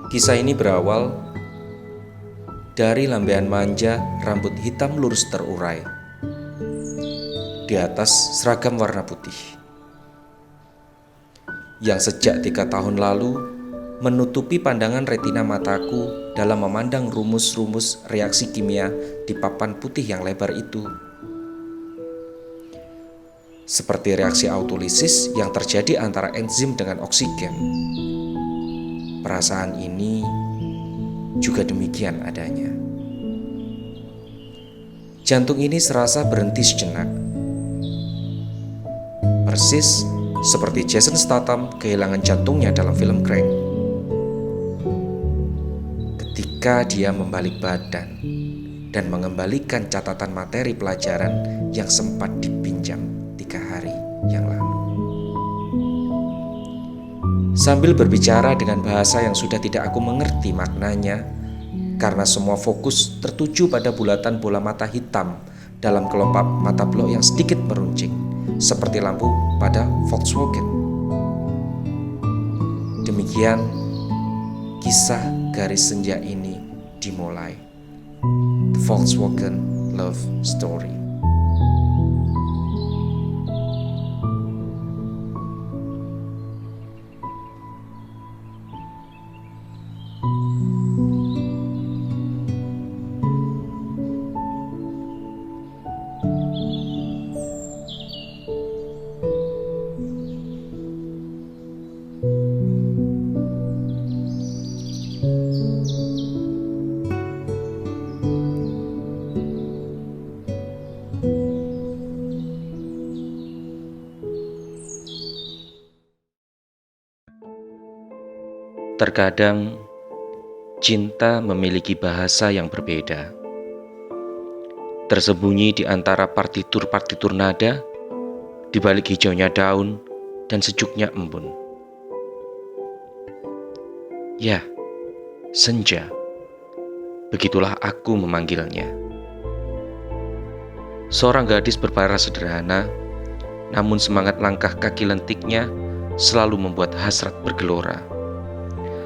Kisah ini berawal dari lambaian manja rambut hitam lurus terurai di atas seragam warna putih yang sejak 3 tahun lalu menutupi pandangan retina mataku dalam memandang rumus-rumus reaksi kimia di papan putih yang lebar itu. Seperti reaksi autolisis yang terjadi antara enzim dengan oksigen. Perasaan ini juga demikian adanya. Jantung ini serasa berhenti sejenak. Persis seperti Jason Statham kehilangan jantungnya dalam film Crank. Ketika dia membalik badan dan mengembalikan catatan materi pelajaran yang sempat dipinjam 3 hari yang lalu. Sambil berbicara dengan bahasa yang sudah tidak aku mengerti maknanya, karena semua fokus tertuju pada bulatan bola mata hitam dalam kelopak mata blok yang sedikit meruncing, seperti lampu pada Volkswagen. Demikian kisah garis senja ini dimulai. The Volkswagen Love Story. Terkadang cinta memiliki bahasa yang berbeda, tersembunyi di antara partitur-partitur nada, di balik hijaunya daun dan sejuknya embun. Ya, senja, begitulah aku memanggilnya. Seorang gadis berparas sederhana, namun semangat langkah kaki lentiknya selalu membuat hasrat bergelora.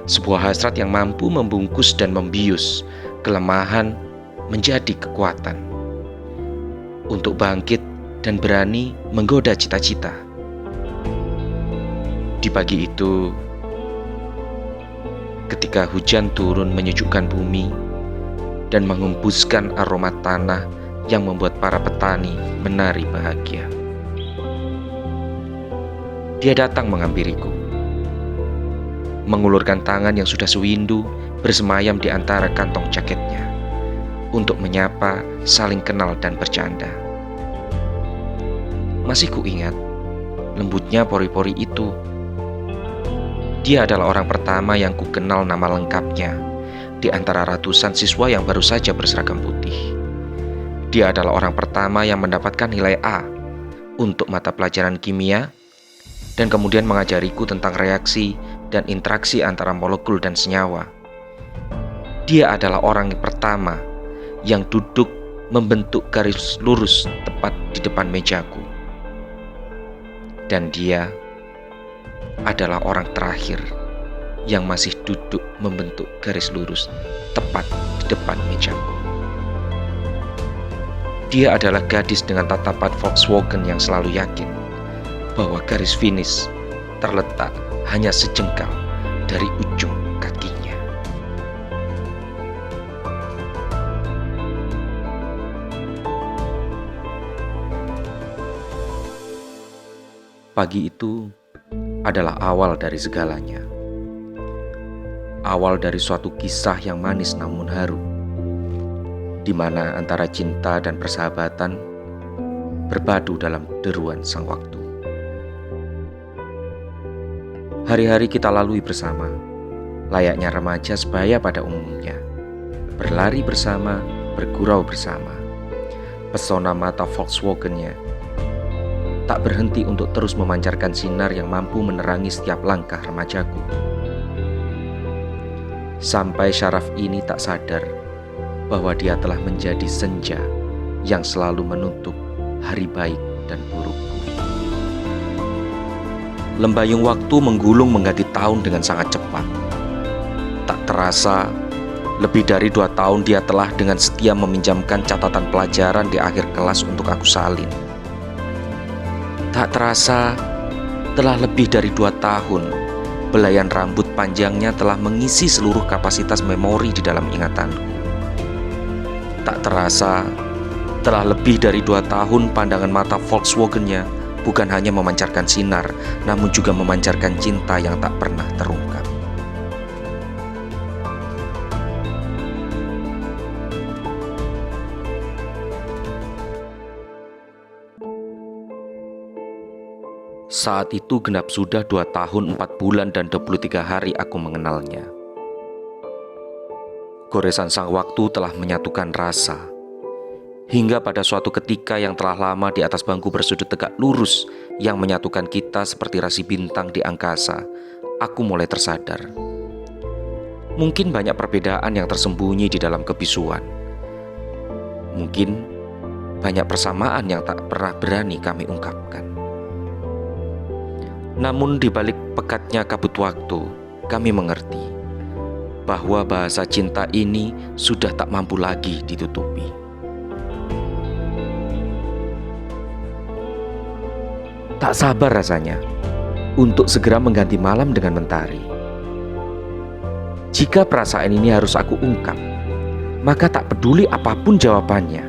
Sebuah hasrat yang mampu membungkus dan membius kelemahan menjadi kekuatan. Untuk bangkit dan berani menggoda cita-cita. Di pagi itu, ketika hujan turun menyejukkan bumi dan menghembuskan aroma tanah yang membuat para petani menari bahagia. Dia datang menghampiriku, mengulurkan tangan yang sudah sewindu bersemayam di antara kantong jaketnya untuk menyapa, saling kenal dan bercanda. Masih kuingat lembutnya pori-pori itu. Dia adalah orang pertama yang kukenal nama lengkapnya di antara ratusan siswa yang baru saja berseragam putih. Dia adalah orang pertama yang mendapatkan nilai A untuk mata pelajaran kimia dan kemudian mengajariku tentang reaksi dan interaksi antara molekul dan senyawa. Dia adalah orang yang pertama yang duduk membentuk garis lurus tepat di depan mejaku. Dan dia adalah orang terakhir yang masih duduk membentuk garis lurus tepat di depan mejaku. Dia adalah gadis dengan tatapan Volkswagen yang selalu yakin bahwa garis finish terletak hanya sejengkal dari ujung kakinya. Pagi itu adalah awal dari segalanya. Awal dari suatu kisah yang manis namun haru, di mana antara cinta dan persahabatan berpadu dalam deruan sang waktu. Hari-hari kita lalui bersama, layaknya remaja sebaya pada umumnya. Berlari bersama, bergurau bersama. Pesona mata Volkswagen-nya tak berhenti untuk terus memancarkan sinar yang mampu menerangi setiap langkah remajaku. Sampai syaraf ini tak sadar bahwa dia telah menjadi senja yang selalu menutup hari baik dan burukku. Lembayung waktu menggulung mengganti tahun dengan sangat cepat. Tak terasa, lebih dari 2 tahun dia telah dengan setia meminjamkan catatan pelajaran di akhir kelas untuk aku salin. Tak terasa, telah lebih dari 2 tahun, belayan rambut panjangnya telah mengisi seluruh kapasitas memori di dalam ingatanku. Tak terasa, telah lebih dari 2 tahun pandangan mata Volkswagen-nya bukan hanya memancarkan sinar, namun juga memancarkan cinta yang tak pernah terungkap. Saat itu genap sudah 2 tahun 4 bulan dan 23 hari aku mengenalnya. Goresan sang waktu telah menyatukan rasa. Hingga pada suatu ketika yang telah lama di atas bangku bersudut tegak lurus yang menyatukan kita seperti rasi bintang di angkasa, aku mulai tersadar. Mungkin banyak perbedaan yang tersembunyi di dalam kebisuan. Mungkin banyak persamaan yang tak pernah berani kami ungkapkan. Namun di balik pekatnya kabut waktu, kami mengerti bahwa bahasa cinta ini sudah tak mampu lagi ditutupi. Tak sabar rasanya untuk segera mengganti malam dengan mentari. Jika perasaan ini harus aku ungkap, maka tak peduli apapun jawabannya,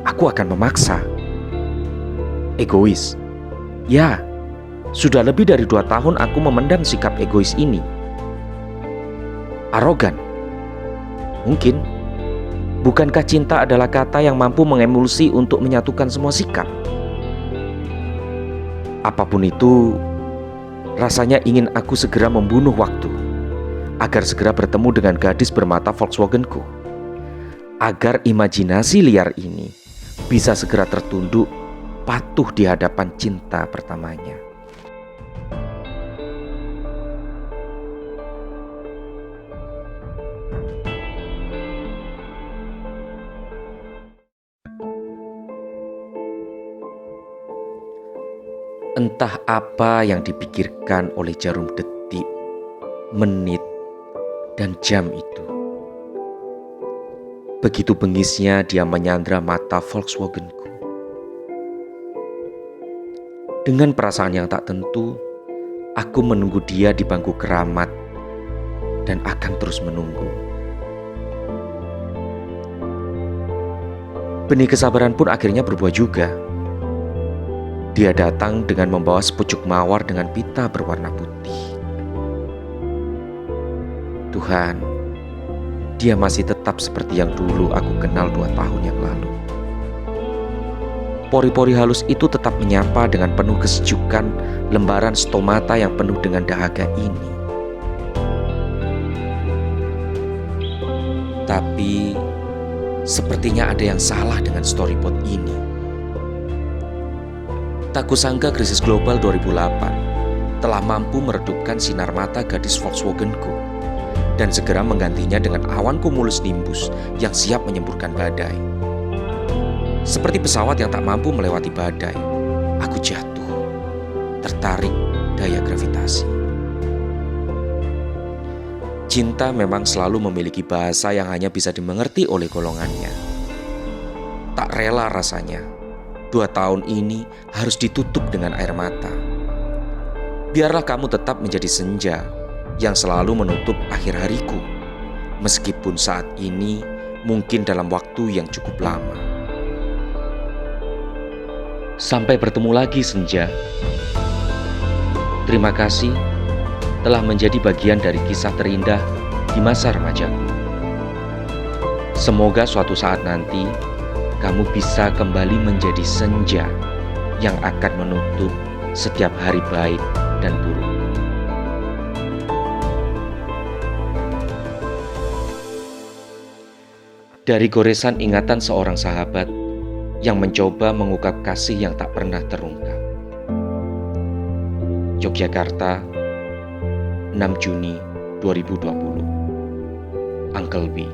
aku akan memaksa. Egois. Ya, sudah lebih dari 2 tahun aku memendam sikap egois ini. Arogan. Mungkin. Bukankah cinta adalah kata yang mampu mengemulsi untuk menyatukan semua sikap? Apapun itu, rasanya ingin aku segera membunuh waktu, agar segera bertemu dengan gadis bermata Volkswagen-ku, agar imajinasi liar ini bisa segera tertunduk patuh di hadapan cinta pertamanya. Entah apa yang dipikirkan oleh jarum detik, menit, dan jam itu. Begitu bengisnya dia menyandra mata Volkswagen-ku. Dengan perasaan yang tak tentu, aku menunggu dia di bangku keramat dan akan terus menunggu. Benih kesabaran pun akhirnya berbuah juga. Dia datang dengan membawa sepucuk mawar dengan pita berwarna putih. Tuhan, dia masih tetap seperti yang dulu aku kenal 2 tahun yang lalu. Pori-pori halus itu tetap menyapa dengan penuh kesejukan lembaran stomata yang penuh dengan dahaga ini. Tapi, sepertinya ada yang salah dengan storyboard ini. Tak kusangka krisis global 2008 telah mampu meredupkan sinar mata gadis Volkswagen-ku dan segera menggantinya dengan awan cumulus nimbus yang siap menyemburkan badai. Seperti pesawat yang tak mampu melewati badai, aku jatuh, tertarik daya gravitasi. Cinta memang selalu memiliki bahasa yang hanya bisa dimengerti oleh golongannya. Tak rela rasanya 2 tahun ini harus ditutup dengan air mata. Biarlah kamu tetap menjadi senja yang selalu menutup akhir hariku, meskipun saat ini mungkin dalam waktu yang cukup lama. Sampai bertemu lagi senja. Terima kasih telah menjadi bagian dari kisah terindah di masa remajaku. Semoga suatu saat nanti kamu bisa kembali menjadi senja yang akan menutup setiap hari baik dan buruk. Dari goresan ingatan seorang sahabat yang mencoba mengungkap kasih yang tak pernah terungkap. Yogyakarta, 6 Juni 2020. Uncle B.